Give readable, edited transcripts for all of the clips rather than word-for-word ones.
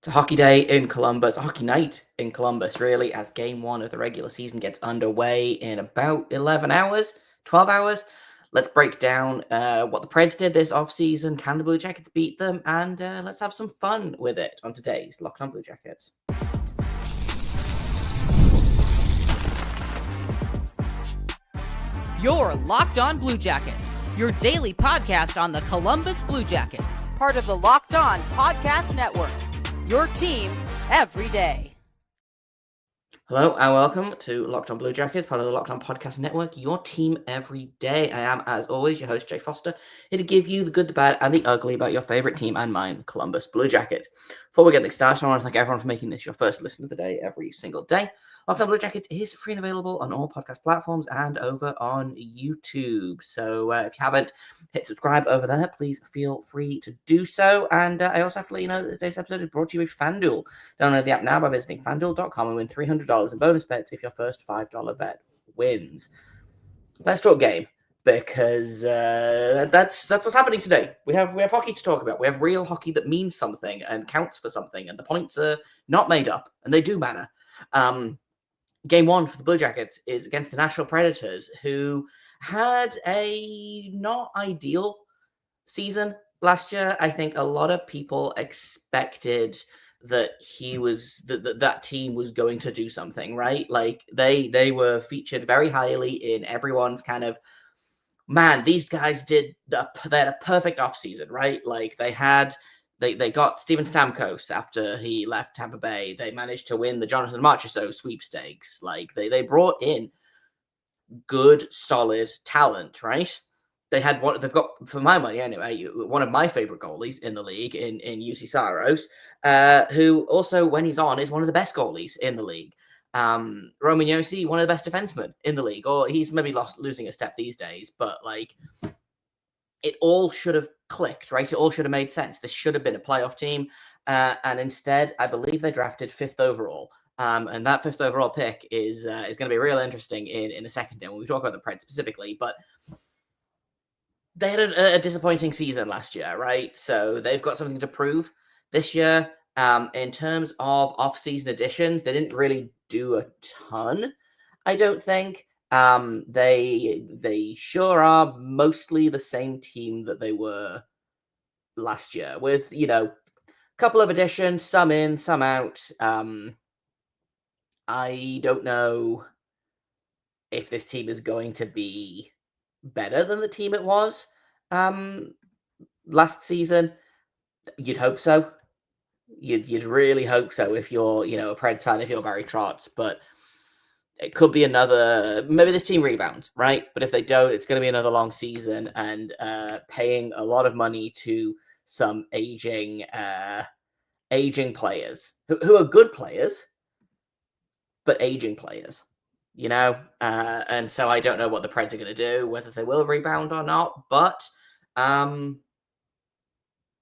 It's a hockey day in Columbus, a hockey night in Columbus, really, as game one of the regular season gets underway in about 11 hours, 12 hours. Let's break down what the Preds did this offseason. Can the Blue Jackets beat them? And let's have some fun with it on today's Locked On Blue Jackets. You're Locked On Blue Jackets, your daily podcast on the Columbus Blue Jackets, part of the Locked On Podcast Network, your team every day. Hello and welcome to Locked On Blue Jackets, part of the Locked On Podcast Network, your team every day. I am, as always, your host, Jay Foster, here to give you the good, the bad, and the ugly about your favorite team and mine, the Columbus Blue Jackets. Before we get things started, I want to thank everyone for making this your first listen of the day every single day. Locked On Blue Jackets is free and available on all podcast platforms and over on YouTube. So if you haven't hit subscribe over there, please feel free to do so. And I also have to let you know that today's episode is brought to you by FanDuel. Download the app now by visiting FanDuel.com and win $300 in bonus bets if your first $5 bet wins. Let's talk game, because that's what's happening today. We have hockey to talk about. We have real hockey that means something and counts for something, and the points are not made up, and they do matter. Game one for the Blue Jackets is against the Nashville Predators, who had a not ideal season last year. I think a lot of people expected that that team was going to do something, right? Like they were featured very highly in everyone's kind of, man, these guys they had a perfect offseason, right? Like they got Steven Stamkos after he left Tampa Bay. They managed to win the Jonathan Marchessault sweepstakes. Like they brought in good, solid talent, right? They've got, for my money anyway, one of my favorite goalies in the league in UC Saros, who also, when he's on, is one of the best goalies in the league. Roman Josi, one of the best defensemen in the league, or he's maybe losing a step these days, but like, it all should have clicked, right? It all should have made sense. This should have been a playoff team. And instead, I believe they drafted 5th overall. And that 5th overall pick is going to be real interesting in a second when we talk about the Preds specifically. But they had a disappointing season last year, right? So they've got something to prove this year. In terms of off-season additions, they didn't really do a ton, I don't think. They sure are mostly the same team that they were last year, with, a couple of additions, some in, some out. I don't know if this team is going to be better than the team it was last season. You'd hope so. You'd really hope so if you're, a Preds fan, if you're Barry Trotz, but it could be maybe this team rebounds, right? But if they don't, it's going to be another long season and paying a lot of money to some aging players who are good players, but aging players, and so I don't know what the Preds are going to do, whether they will rebound or not, but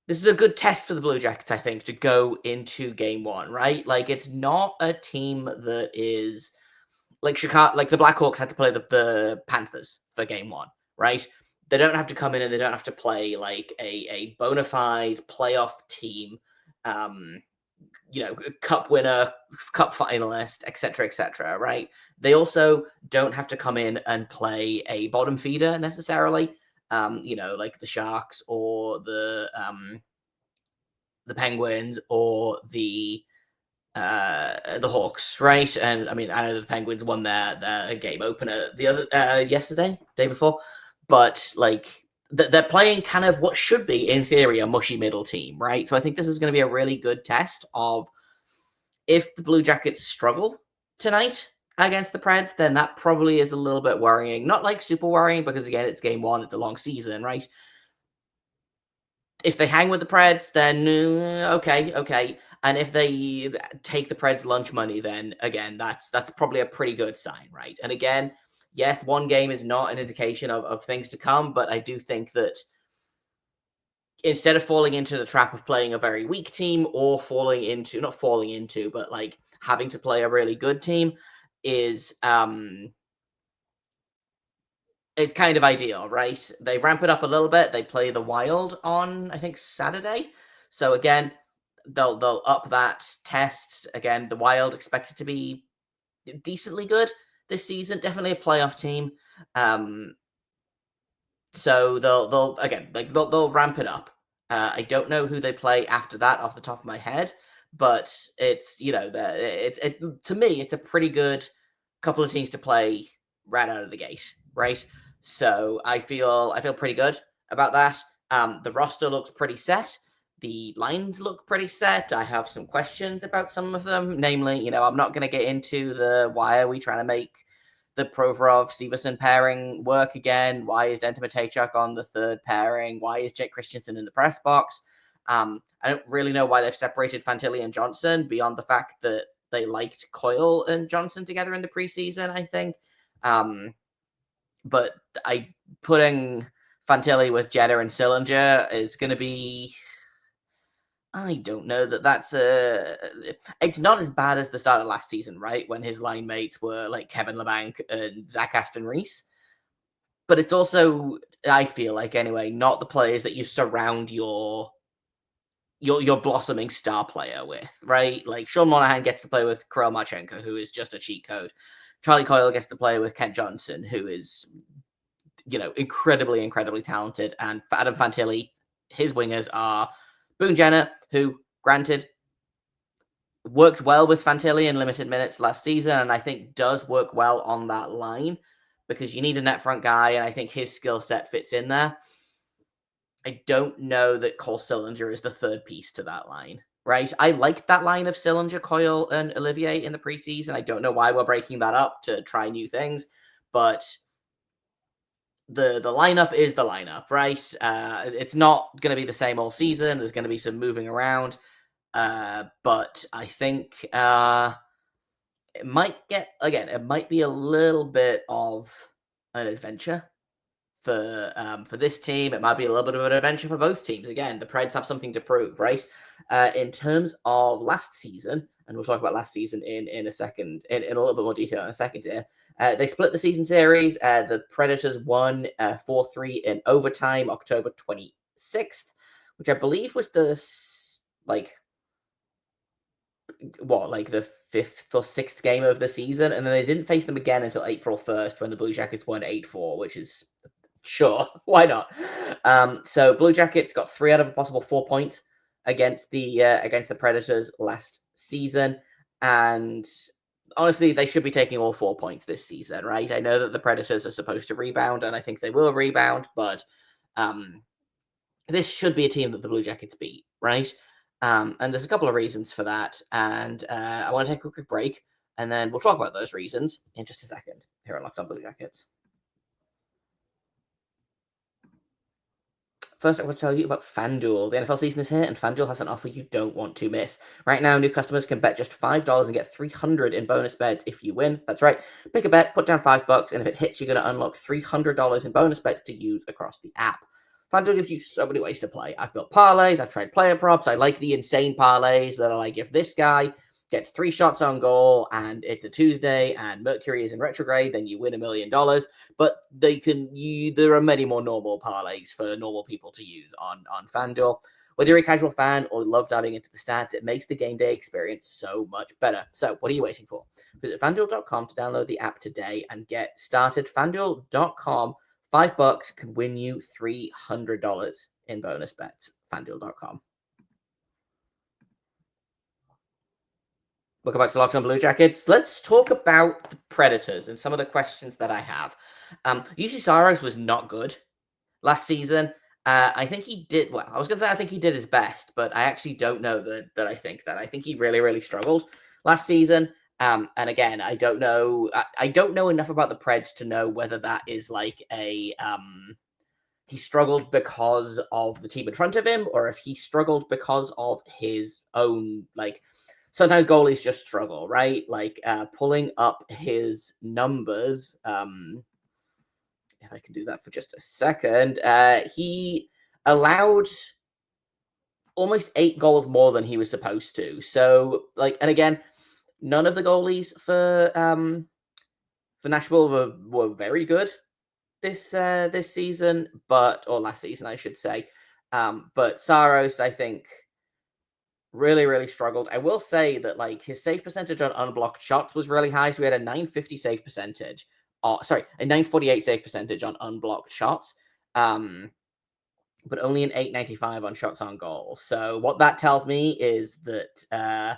this is a good test for the Blue Jackets, I think, to go into game one, right? Like, it's not a team that is like Chicago, like the Blackhawks had to play the Panthers for game one, right? They don't have to come in and they don't have to play like a bona fide playoff team, cup winner, cup finalist, etc., right? They also don't have to come in and play a bottom feeder necessarily, like the Sharks or the Penguins or the Hawks, right? And I mean, I know the Penguins won their game opener the other day before, but like they're playing kind of what should be, in theory, a mushy middle team, right? So I think this is going to be a really good test of, if the Blue Jackets struggle tonight against the Preds, then that probably is a little bit worrying. Not like super worrying, because again, it's game one, it's a long season, right? If they hang with the Preds, then okay. And if they take the Preds lunch money, then again, that's probably a pretty good sign, right? And again, yes, one game is not an indication of things to come, but I do think that instead of falling into the trap of playing a very weak team, or not falling into, but like having to play a really good team, is it's kind of ideal, right? They ramp it up a little bit. They play the Wild on, I think, Saturday. So again, they'll up that test again. The Wild expected to be decently good this season, definitely a playoff team. So they'll again they'll ramp it up. I don't know who they play after that off the top of my head, but it's to me it's a pretty good couple of teams to play right out of the gate, right? So I feel pretty good about that. The roster looks pretty set. The lines look pretty set. I have some questions about some of them. Namely, I'm not going to get into the why are we trying to make the Provorov-Severson pairing work again? Why is Denton Matejchuk on the third pairing? Why is Jake Christensen in the press box? I don't really know why they've separated Fantilli and Johnson beyond the fact that they liked Coyle and Johnson together in the preseason, I think. But putting Fantilli with Jeddah and Sillinger is going to be... I don't know that's it's not as bad as the start of last season, right? When his line mates were like Kevin Labanc and Zach Aston Reese. But it's also, I feel like anyway, not the players that you surround your blossoming star player with, right? Like Sean Monahan gets to play with Kirill Marchenko, who is just a cheat code. Charlie Coyle gets to play with Kent Johnson, who is, incredibly, incredibly talented. And for Adam Fantilli, his wingers are Boone Jenner, who, granted, worked well with Fantilli in limited minutes last season, and I think does work well on that line because you need a net front guy, and I think his skill set fits in there. I don't know that Cole Sillinger is the third piece to that line, right? I liked that line of Sillinger, Coyle, and Olivier in the preseason. I don't know why we're breaking that up to try new things, but the lineup is the lineup, right? It's not going to be the same all season. There's going to be some moving around, but I think it might be a little bit of an adventure for this team. It might be a little bit of an adventure for both teams. Again, the Preds have something to prove, right? In terms of last season, and we'll talk about last season in a second, in a little bit more detail in a second here. They split the season series. The Predators won 4-3 in overtime, October 26th, which I believe was the the fifth or sixth game of the season, and then they didn't face them again until April 1st when the Blue Jackets won 8-4, which is sure, why not? So Blue Jackets got 3 out of a possible 4 points against the Predators last season, and honestly, they should be taking all 4 points this season, right? I know that the Predators are supposed to rebound, and I think they will rebound, but this should be a team that the Blue Jackets beat, right? And there's a couple of reasons for that, and I want to take a quick break, and then we'll talk about those reasons in just a second here on Locked On Blue Jackets. First, I want to tell you about FanDuel. The NFL season is here, and FanDuel has an offer you don't want to miss. Right now, new customers can bet just $5 and get $300 in bonus bets if you win. That's right. Pick a bet, put down $5, and if it hits, you're going to unlock $300 in bonus bets to use across the app. FanDuel gives you so many ways to play. I've built parlays, I've tried player props. I like the insane parlays that are like, if this guy gets 3 shots on goal and it's a Tuesday and Mercury is in retrograde, then you win $1 million. But there are many more normal parlays for normal people to use on FanDuel. Whether you're a casual fan or love diving into the stats, it makes the game day experience so much better. So what are you waiting for? Visit FanDuel.com to download the app today and get started. FanDuel.com, $5 can win you $300 in bonus bets. FanDuel.com. Welcome back to Locked On Blue Jackets. Let's talk about the Predators and some of the questions that I have. UC Saros was not good last season. I think he did well. I was going to say I think he did his best, but I actually don't know that I think that. I think he really, really struggled last season. And again, I don't know. I don't know enough about the Preds to know whether that is like a he struggled because of the team in front of him, or if he struggled because of his own sometimes goalies just struggle, right? Pulling up his numbers. If I can do that for just a second, he allowed almost 8 goals more than he was supposed to. So, and again, none of the goalies for Nashville were very good this season, or last season, I should say. But Saros, I think, really, really struggled. I will say that like his save percentage on unblocked shots was really high. So we had a 950 save percentage. Sorry, a 948 save percentage on unblocked shots. But only an 895 on shots on goal. So what that tells me is that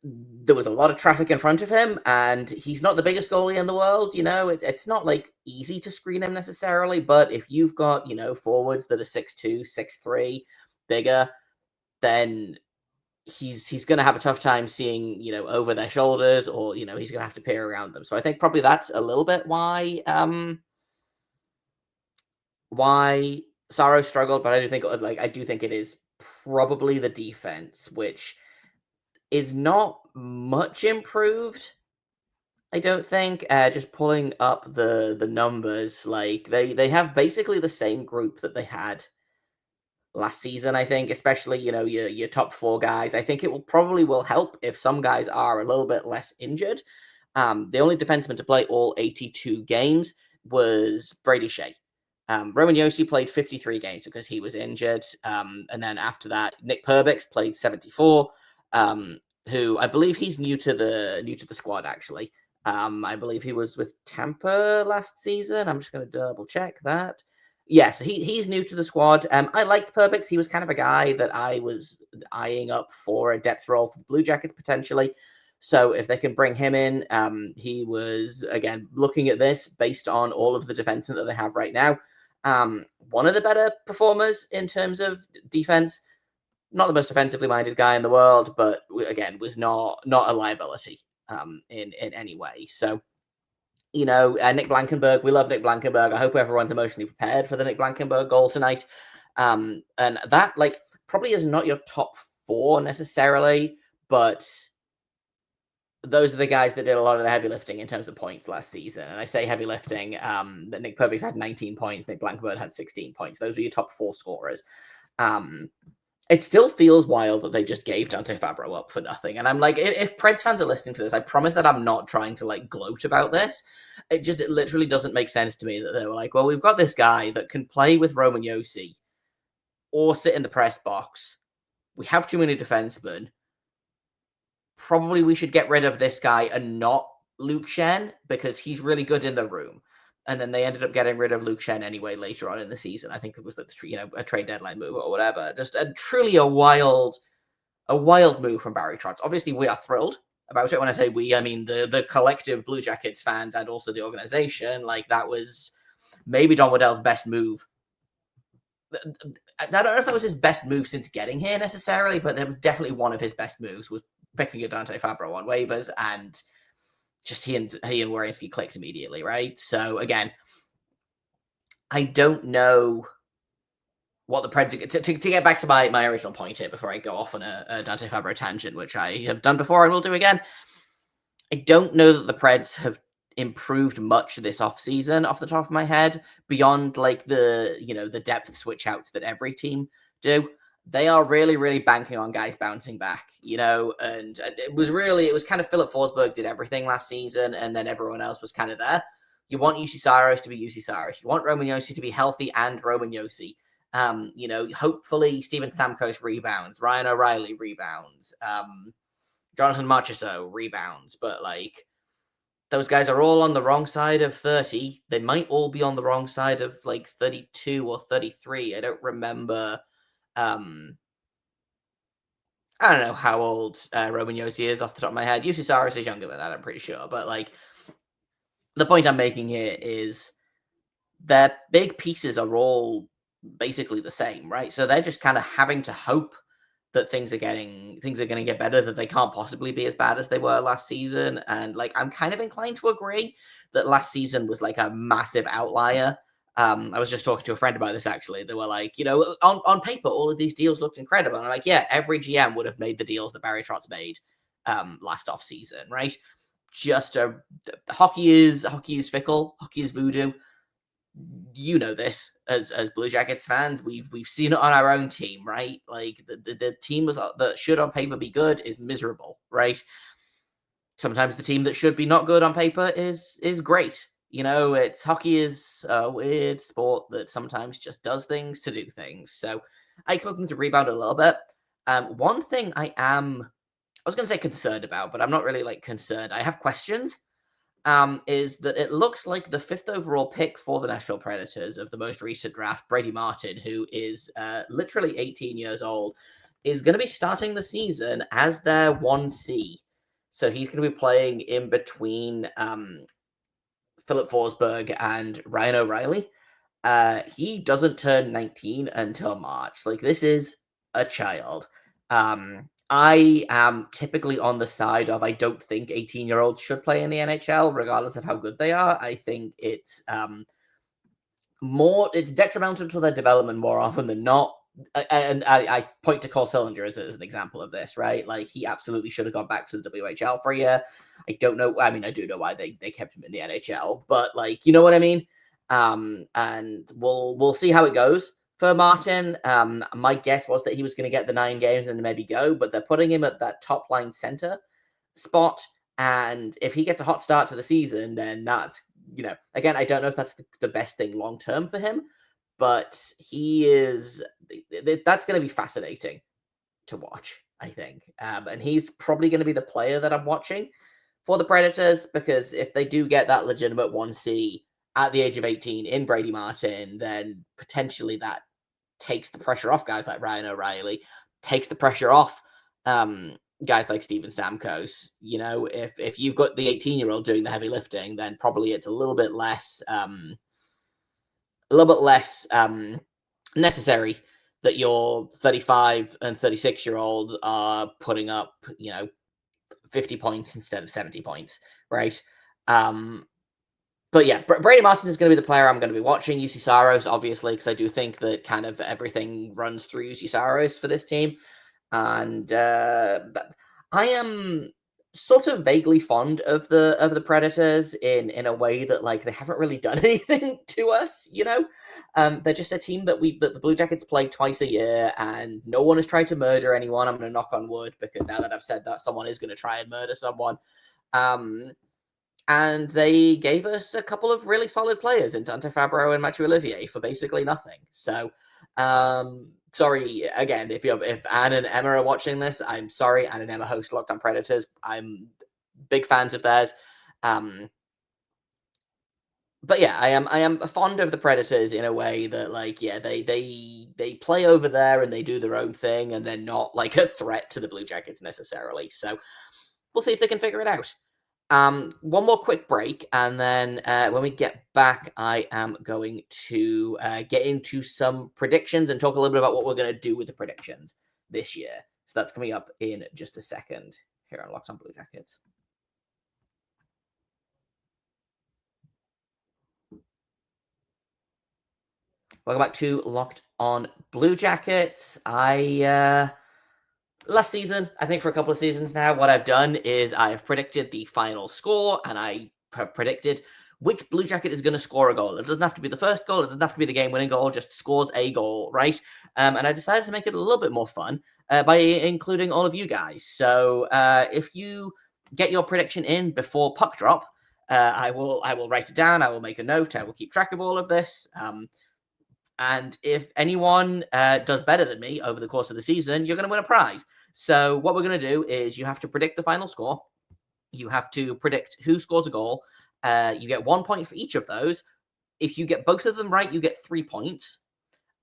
there was a lot of traffic in front of him, and he's not the biggest goalie in the world. It's not like easy to screen him necessarily, but if you've got forwards that are 6'2", 6'3", bigger, then he's going to have a tough time seeing over their shoulders, or he's going to have to peer around them. So I think probably that's a little bit why Saro struggled, but I do think it is probably the defense, which is not much improved. I don't think. Just pulling up the numbers, like they have basically the same group that they had last season. I think, especially your top four guys. I think it will help if some guys are a little bit less injured. The only defenseman to play all 82 games was Brady Shea. Roman Josi played 53 games because he was injured. And then after that, Nick Perbix played 74. Who I believe he's new to the squad actually. I believe he was with Tampa last season. I'm just going to double check that. Yes, he's new to the squad. I liked Perbix. He was kind of a guy that I was eyeing up for a depth role for the Blue Jackets potentially. So if they can bring him in, he was, again, looking at this based on all of the defensemen that they have right now, one of the better performers in terms of defense. Not the most offensively minded guy in the world, but again, was not a liability in any way. So, Nick Blankenburg, we love Nick Blankenburg. I hope everyone's emotionally prepared for the Nick Blankenburg goal tonight. And that, probably is not your top four necessarily, but those are the guys that did a lot of the heavy lifting in terms of points last season. And I say heavy lifting, that Nick Perbix had 19 points, Nick Blankenburg had 16 points. Those are your top four scorers. It still feels wild that they just gave Dante Fabro up for nothing. And I'm like, if Preds fans are listening to this, I promise that I'm not trying to gloat about this. It literally doesn't make sense to me that they were like, well, we've got this guy that can play with Roman Josi or sit in the press box. We have too many defensemen. Probably we should get rid of this guy and not Luke Shen because he's really good in the room. And then they ended up getting rid of Luke Shen anyway later on in the season. I think it was a trade deadline move or whatever. Just truly a wild move from Barry Trotz. Obviously, we are thrilled about it. When I say we, I mean the collective Blue Jackets fans and also the organization. That was maybe Don Waddell's best move. I don't know if that was his best move since getting here necessarily, but it was definitely one of his best moves was picking a Dante Fabro on waivers, and just he and Werenski clicked immediately, right? So again, I don't know what the Preds to get back to my original point here before I go off on a Dante Fabro tangent, which I have done before and will do again. I don't know that the Preds have improved much this offseason off the top of my head beyond the depth switch outs that every team do. They are really, really banking on guys bouncing back, and it was kind of Philip Forsberg did everything last season, and then everyone else was kind of there. You want UC Saros to be UC Saros. You want Roman Josi to be healthy and Roman Josi. Hopefully Steven Stamkos rebounds, Ryan O'Reilly rebounds, Jonathan Marchessault rebounds, but those guys are all on the wrong side of 30. They might all be on the wrong side of 32 or 33. I don't remember. I don't know how old Roman Josi is off the top of my head. UC Saros is younger than that, I'm pretty sure. But the point I'm making here is their big pieces are all basically the same, right? So they're just kind of having to hope that things are going to get better, that they can't possibly be as bad as they were last season. And I'm kind of inclined to agree that last season was a massive outlier. I was just talking to a friend about this actually. They were on paper, all of these deals looked incredible. And I'm like, yeah, every GM would have made the deals that Barry Trotz made last off season, right? Just hockey is fickle, hockey is voodoo. You know this as Blue Jackets fans. We've seen it on our own team, right? The team that should on paper be good is miserable, right? Sometimes the team that should be not good on paper is great. It's hockey is a weird sport that sometimes just does things to do things. So I expect them to rebound a little bit. One thing I was going to say concerned about, but I'm not really like concerned. I have questions. Is that it looks like the fifth overall pick for the Nashville Predators of the most recent draft, Brady Martin, who is literally 18 years old, is going to be starting the season as their 1C. So he's going to be playing in between Philip Forsberg and Ryan O'Reilly. He doesn't turn 19 until March. Like, this is a child. I am typically on the side of I don't think 18-year-olds should play in the NHL, regardless of how good they are. I think it's detrimental to their development more often than not. And I point to Cole Sillinger as an example of this, right? Like, he absolutely should have gone back to the WHL for a year. I don't know. I mean, I do know why they kept him in the NHL, but like, you know what I mean? And we'll see how it goes for Martin. My guess was that he was going to get the 9 games and maybe go, but they're putting him at that top line center spot. And if he gets a hot start to the season, then that's, again, I don't know if that's the best thing long term for him, but that's going to be fascinating to watch, I think. And he's probably going to be the player that I'm watching for the Predators, because if they do get that legitimate 1C at the age of 18 in Brady Martin, then potentially that takes the pressure off guys like Ryan O'Reilly, takes the pressure off guys like Steven Stamkos. If you've got the 18-year-old doing the heavy lifting, then probably it's a little bit less necessary that your 35 and 36-year-olds are putting up, 50 points instead of 70 points, right? But yeah, Brady Martin is going to be the player I'm going to be watching. UC Saros, obviously, because I do think that kind of everything runs through UC Saros for this team. And I am sort of vaguely fond of the Predators in a way that, like, they haven't really done anything to us, they're just a team that the Blue Jackets play twice a year, and no one has tried to murder anyone. I'm going to knock on wood, because now that I've said that, someone is going to try and murder someone. And they gave us a couple of really solid players in Dante Fabro and Mathieu Olivier for basically nothing. So, sorry again, if Anne and Emma are watching this, I'm sorry. Anne and Emma host Locked On Predators. I'm big fans of theirs. But yeah, I am fond of the Predators in a way that, like, yeah, they play over there and they do their own thing, and they're not like a threat to the Blue Jackets necessarily. So we'll see if they can figure it out. One more quick break, and then when we get back, I am going to get into some predictions and talk a little bit about what we're going to do with the predictions this year. So that's coming up in just a second here on Locked On Blue Jackets. Welcome back to Locked On Blue Jackets. Last season, I think for a couple of seasons now, what I've done is I have predicted the final score, and I have predicted which Blue Jacket is going to score a goal. It doesn't have to be the first goal. It doesn't have to be the game-winning goal. Just scores a goal, right? And I decided to make it a little bit more fun by including all of you guys. So if you get your prediction in before puck drop, I will write it down. I will make a note. I will keep track of all of this. And if anyone does better than me over the course of the season, you're going to win a prize. So what we're going to do is you have to predict the final score. You have to predict who scores a goal. You get 1 point for each of those. If you get both of them right, you get 3 points.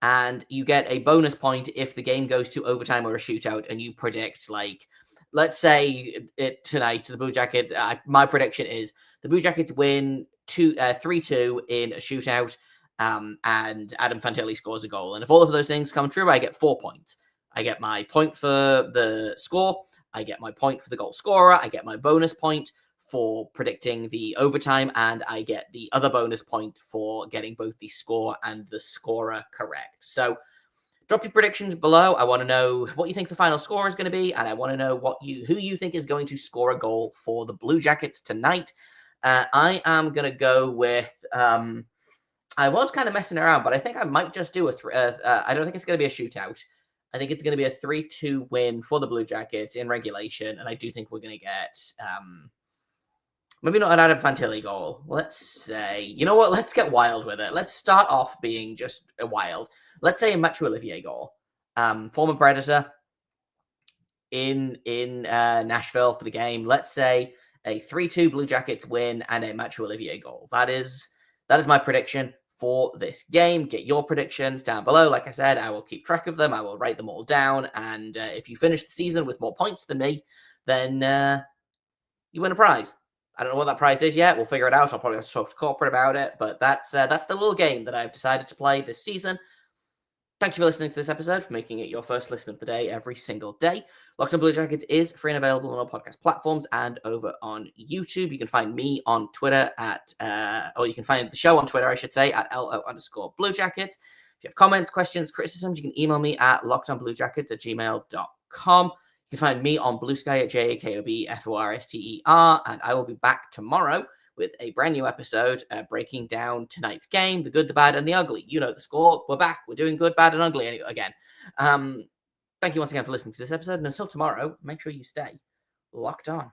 And you get a bonus point if the game goes to overtime or a shootout and you predict, like, let's say tonight, the Blue Jackets, my prediction is the Blue Jackets win 3-2 in a shootout. And Adam Fantilli scores a goal. And if all of those things come true, I get 4 points. I get my point for the score. I get my point for the goal scorer. I get my bonus point for predicting the overtime. And I get the other bonus point for getting both the score and the scorer correct. So drop your predictions below. I want to know what you think the final score is going to be. And I want to know who you think is going to score a goal for the Blue Jackets tonight. I am going to go with... I was kind of messing around, but I think I might just do I don't think it's going to be a shootout. I think it's going to be a 3-2 win for the Blue Jackets in regulation, and I do think we're going to get maybe not an Adam Fantilli goal. Let's say, you know what? Let's get wild with it. Let's start off being just a wild. Let's say a Mathieu Olivier goal. Former Predator. in Nashville for the game. Let's say a 3-2 Blue Jackets win and a Mathieu Olivier goal. That is my prediction for this game. Get your predictions down below. Like I said, I will keep track of them. I will write them all down. And if you finish the season with more points than me, then you win a prize. I don't know what that prize is yet. We'll figure it out. I'll probably have to talk to corporate about it. But that's the little game that I've decided to play this season. Thank you for listening to this episode, for making it your first listen of the day every single day. Locked On Blue Jackets is free and available on all podcast platforms and over on YouTube. You can find me on Twitter or you can find the show on Twitter, I should say, at @LO_Blue Jackets. If you have comments, questions, criticisms, you can email me at lockedonbluejackets@gmail.com. You can find me on Blue Sky at JAKOBFORSTER, and I will be back tomorrow with a brand new episode breaking down tonight's game, the good, the bad, and the ugly. You know the score. We're back. We're doing good, bad, and ugly again. Thank you once again for listening to this episode, and until tomorrow, make sure you stay locked on.